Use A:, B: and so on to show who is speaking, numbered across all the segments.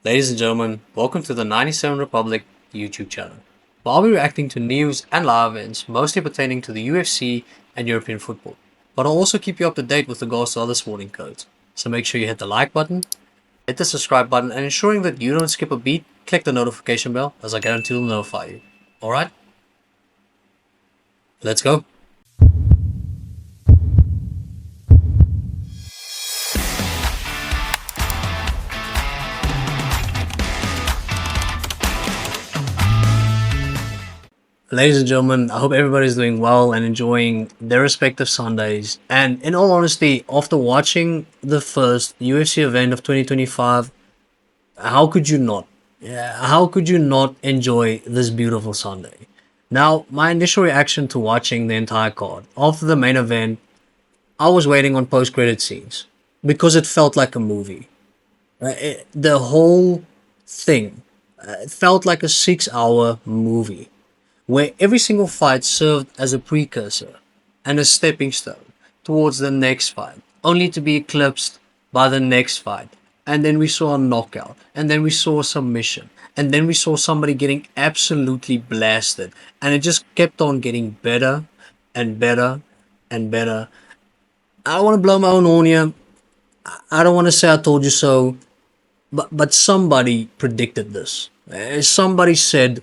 A: Ladies and gentlemen, welcome to the 97 Republic YouTube channel. Where I'll be reacting to news and live events mostly pertaining to the UFC and European football. But I'll also keep you up to date with regards to other sporting codes. So make sure you hit the like button, hit the subscribe button, and ensuring that you don't skip a beat, click the notification bell as I guarantee it'll notify you. Alright? Let's go. Ladies and gentlemen, I hope everybody's doing well and enjoying their respective Sundays. And in all honesty, after watching the first UFC event of 2025, how could you not? Yeah, how could you not enjoy this beautiful Sunday? Now, my initial reaction to watching the entire card after the main event, I was waiting on post-credit scenes because it felt like a movie. The whole thing, it felt like a 6-hour movie where every single fight served as a precursor and a stepping stone towards the next fight, only to be eclipsed by the next fight. And then we saw a knockout, and then we saw a submission, and then we saw somebody getting absolutely blasted, and it just kept on getting better and better and better. I don't want to blow my own horn here. I don't want to say I told you so, but somebody predicted this. Somebody said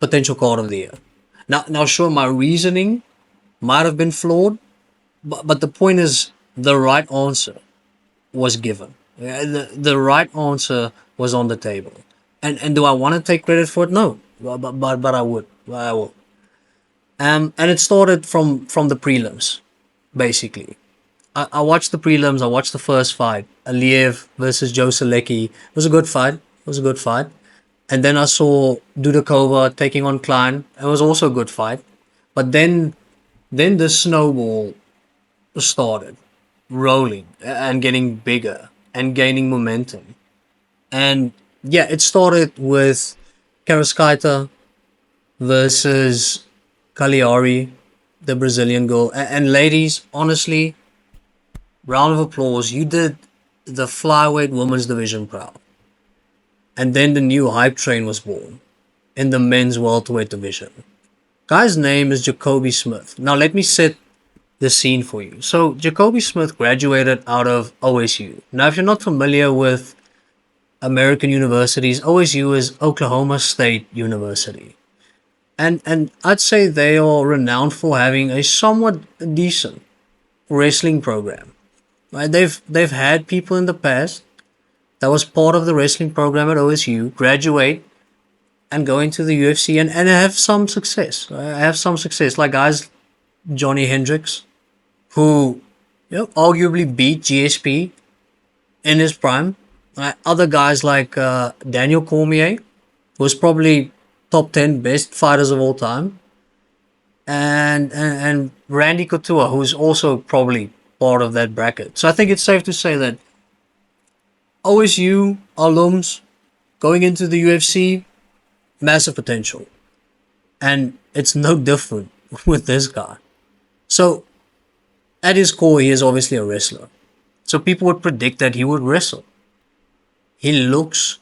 A: potential card of the year. Now, sure, my reasoning might have been flawed, but the point is the right answer was given. The right answer was on the table. And do I want to take credit for it? No, but I would. I will. And it started from the prelims, basically. I watched the prelims. I watched the first fight, Aliev versus Joe Selecki. It was a good fight. It was a good fight. And then I saw Dudakova taking on Klein. It was also a good fight. But then the snowball started rolling and getting bigger and gaining momentum. And yeah, it started with Karaskaita versus Cagliari, the Brazilian girl. And ladies, honestly, round of applause. You did the flyweight women's division proud. And then the new hype train was born in the men's welterweight division. Guy's name is Jacoby Smith. Now let me set the scene for you. So Jacoby Smith graduated out of OSU. Now if you're not familiar with American universities, OSU is Oklahoma State University. And I'd say they are renowned for having a somewhat decent wrestling program. Right? They've had people in the past that was part of the wrestling program at OSU graduate and go into the UFC and have some success. Have some success, like guys Johnny Hendricks, who arguably beat GSP in his prime. Other guys like Daniel Cormier, who's probably top 10 best fighters of all time, and Randy Couture, who's also probably part of that bracket. So I think it's safe to say that OSU alums going into the UFC, massive potential. And it's no different with this guy. So, at his core, he is obviously a wrestler. So people would predict that he would wrestle. He looks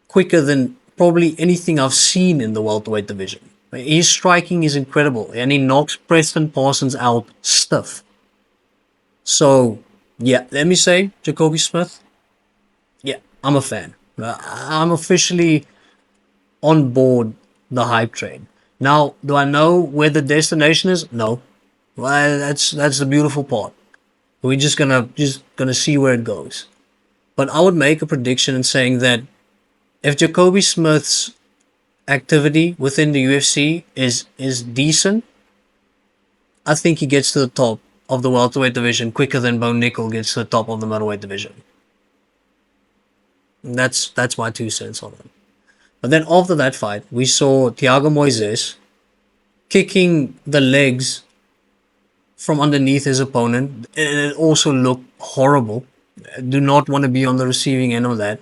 A: quicker than probably anything I've seen in the welterweight division. His striking is incredible, and he knocks Preston Parsons out stiff. So, yeah, let me say, Jacoby Smith, yeah, I'm a fan. I'm officially on board the hype train. Now, do I know where the destination is? No. Well, that's the beautiful part. We're just gonna see where it goes. But I would make a prediction in saying that if Jacoby Smith's activity within the UFC is decent, I think he gets to the top of the welterweight division quicker than Bo Nickel gets to the top of the middleweight division. That's my 2 cents on it. But then after that fight, we saw Thiago Moises kicking the legs from underneath his opponent. And it also looked horrible. I do not want to be on the receiving end of that.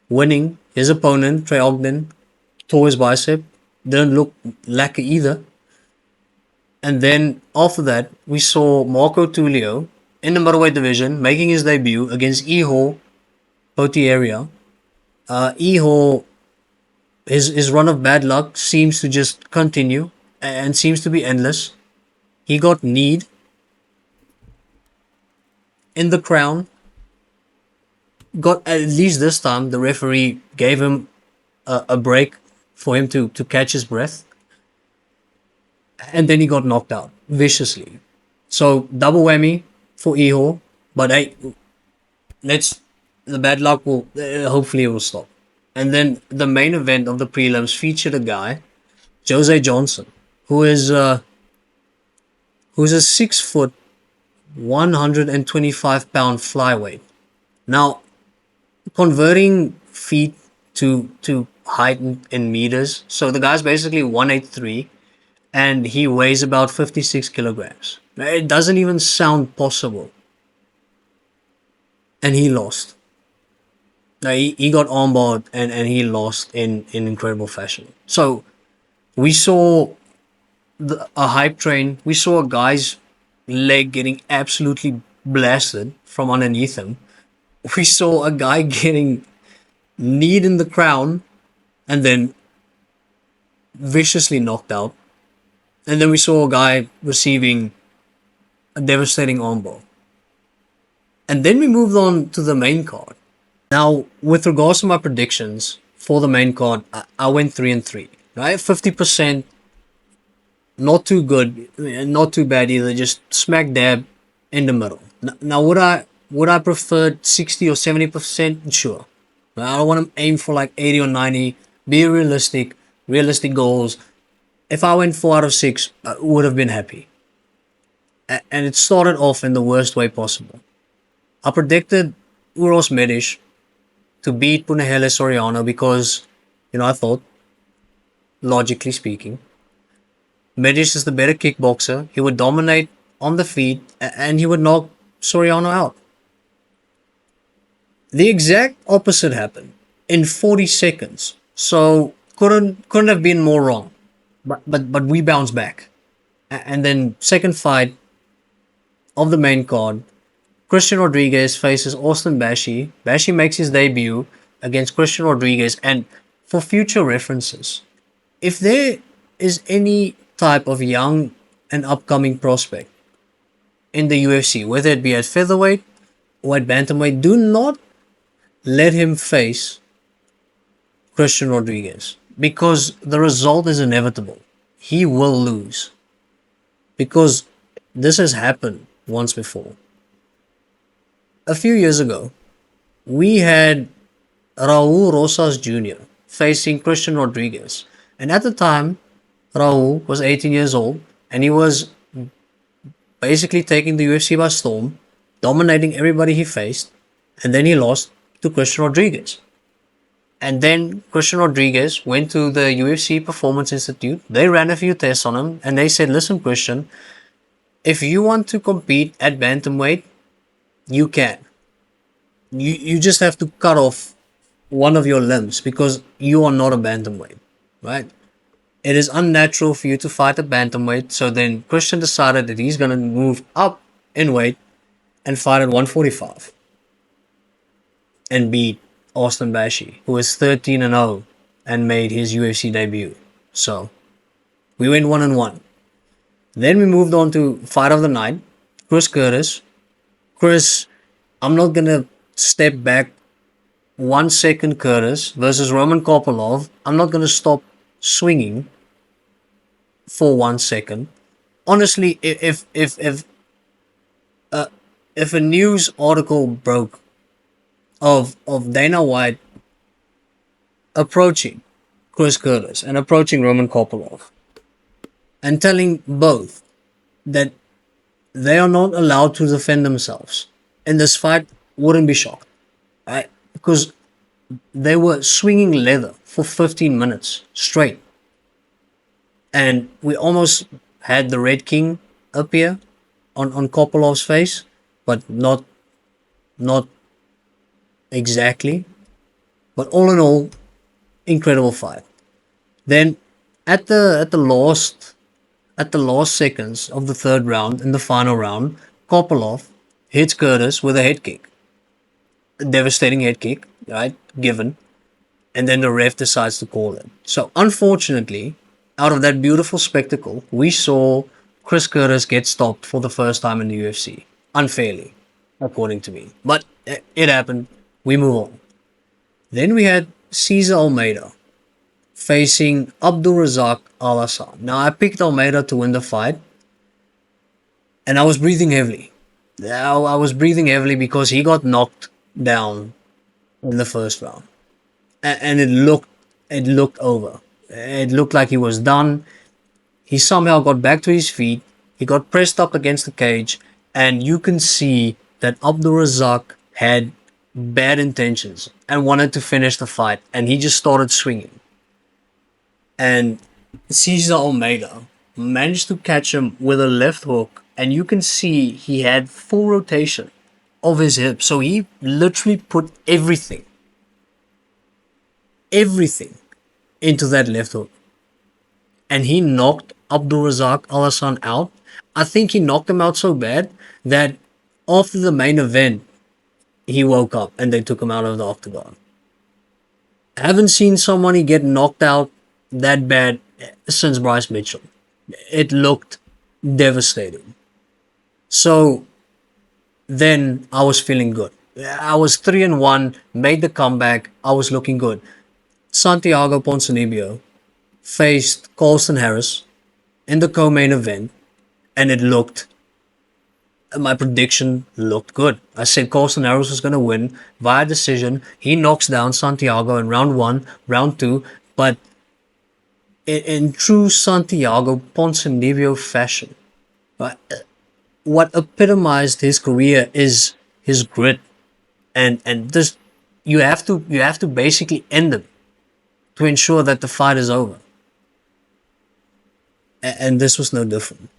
A: Winning his opponent, Trey Ogden, tore his bicep. Didn't look lacquer either. And then after that, we saw Marco Tulio in the middleweight division making his debut against Ihor Potieria. Iho, his run of bad luck seems to just continue and seems to be endless. He got kneed in the crown. Got at least this time the referee gave him a break for him to catch his breath, and then he got knocked out viciously. So double whammy for Iho, but hey, let's the bad luck will hopefully it will stop. And then the main event of the prelims featured a guy, Jose Johnson, who is who's a 6 foot, 125 pound flyweight. Now, converting feet to height in meters, so the guy's basically 183 and he weighs about 56 kilograms. It doesn't even sound possible. And he lost. He got armbarred and he lost in incredible fashion. So we saw a hype train. We saw a guy's leg getting absolutely blasted from underneath him. We saw a guy getting kneed in the crown and then viciously knocked out. And then we saw a guy receiving a devastating armbar. And then we moved on to the main card. Now, with regards to my predictions for the main card, I went 3-3. Right, 50%, not too good, not too bad either. Just smack dab in the middle. Now, would I prefer 60 or 70%? Sure. I don't want to aim for like 80 or 90. Be realistic, realistic goals. If I went 4 out of 6, I would have been happy. And it started off in the worst way possible. I predicted Uros Medish to beat Punahele Soriano because, I thought, logically speaking, Medish is the better kickboxer. He would dominate on the feet and he would knock Soriano out. The exact opposite happened in 40 seconds. So couldn't have been more wrong. But we bounced back. And then second fight of the main card, Christian Rodriguez faces Austin Bashi. Bashi makes his debut against Christian Rodriguez. And for future references, if there is any type of young and upcoming prospect in the UFC, whether it be at featherweight or at bantamweight, do not let him face Christian Rodriguez because the result is inevitable. He will lose because this has happened once before. A few years ago, we had Raul Rosas Jr. facing Christian Rodriguez. And at the time, Raul was 18 years old and he was basically taking the UFC by storm, dominating everybody he faced, and then he lost to Christian Rodriguez. And then Christian Rodriguez went to the UFC Performance Institute. They ran a few tests on him and they said, listen, Christian, if you want to compete at bantamweight, you can. You just have to cut off one of your limbs because you are not a bantamweight, right? It is unnatural for you to fight at bantamweight. So then Christian decided that he's going to move up in weight and fight at 145 and beat Austin Bashi, who is 13-0 and made his UFC debut. So we went 1-1. Then we moved on to fight of the night, Chris Curtis. Chris, I'm not going to step back 1 second, Curtis versus Roman Kopylov. I'm not going to stop swinging for 1 second. Honestly, if a news article broke of Dana White approaching Chris Curtis and approaching Roman Kopylov and telling both that they are not allowed to defend themselves in this fight, wouldn't be shocked, right? Because they were swinging leather for 15 minutes straight. And we almost had the Red King appear on Kopolov's face, but not exactly. But all in all, incredible fight. Then at the last seconds of the third round, in the final round, Kopolov hits Curtis with a head kick. A devastating head kick, right? Given. and then the ref decides to call it. So unfortunately, out of that beautiful spectacle, we saw Chris Curtis get stopped for the first time in the UFC unfairly, according to me. But it happened. We move on. Then we had Cesar Almeida facing Abdul Razak Al Hassan. Now I picked Almeida to win the fight, and I was breathing heavily. I was breathing heavily because he got knocked down in the first round, and it looked over. It looked like he was done. He somehow got back to his feet. He got pressed up against the cage, and you can see that Abdul Razak had bad intentions and wanted to finish the fight, and he just started swinging. And Cesar Almeida managed to catch him with a left hook, and you can see he had full rotation of his hip. So he literally put everything into that left hook, and he knocked Abdul Razak Al Hassan out. I think he knocked him out so bad that after the main event, he woke up and they took him out of the octagon. I haven't seen somebody get knocked out that bad since Bryce Mitchell. It looked devastating. So then I was feeling good. I was 3-1, made the comeback. I was looking good. Santiago Ponzinibbio faced Colston Harris in the co-main event, and my prediction looked good. I said Colston Harris was going to win via decision. He knocks down Santiago in round one, round two, but in true Santiago Ponzinibbio fashion, right, what epitomized his career is his grit, and this you have to basically end him to ensure that the fight is over. And this was no different.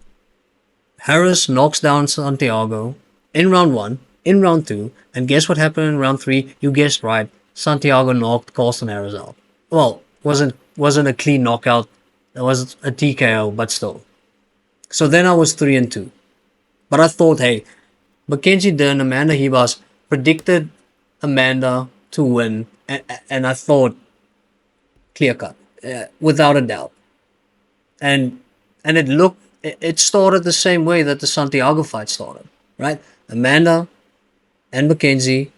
A: Harris knocks down Santiago in round one, in round two, and guess what happened in round three? You guessed right. Santiago knocked Colston Harris out. Well, wasn't a clean knockout. It was a TKO, but still. So then I was 3-2. But I thought, hey, Mackenzie Dern, Amanda Ribas predicted Amanda to win, and I thought clear cut, without a doubt. And it started the same way that the Santiago fight started, right? Amanda and Mackenzie,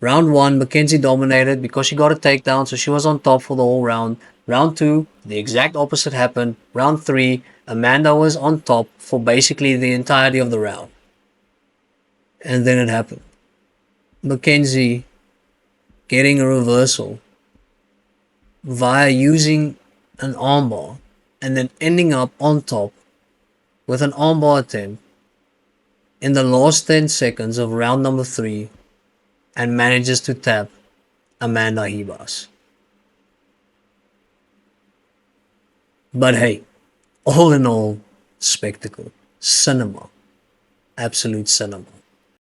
A: round one, Mackenzie dominated because she got a takedown, so she was on top for the whole round. Round two, the exact opposite happened. Round three, Amanda was on top for basically the entirety of the round. And then it happened. Mackenzie getting a reversal via using an armbar and then ending up on top with an armbar attempt in the last 10 seconds of round number 3 and manages to tap Amanda Ribas. But hey, all in all, spectacle, cinema, absolute cinema.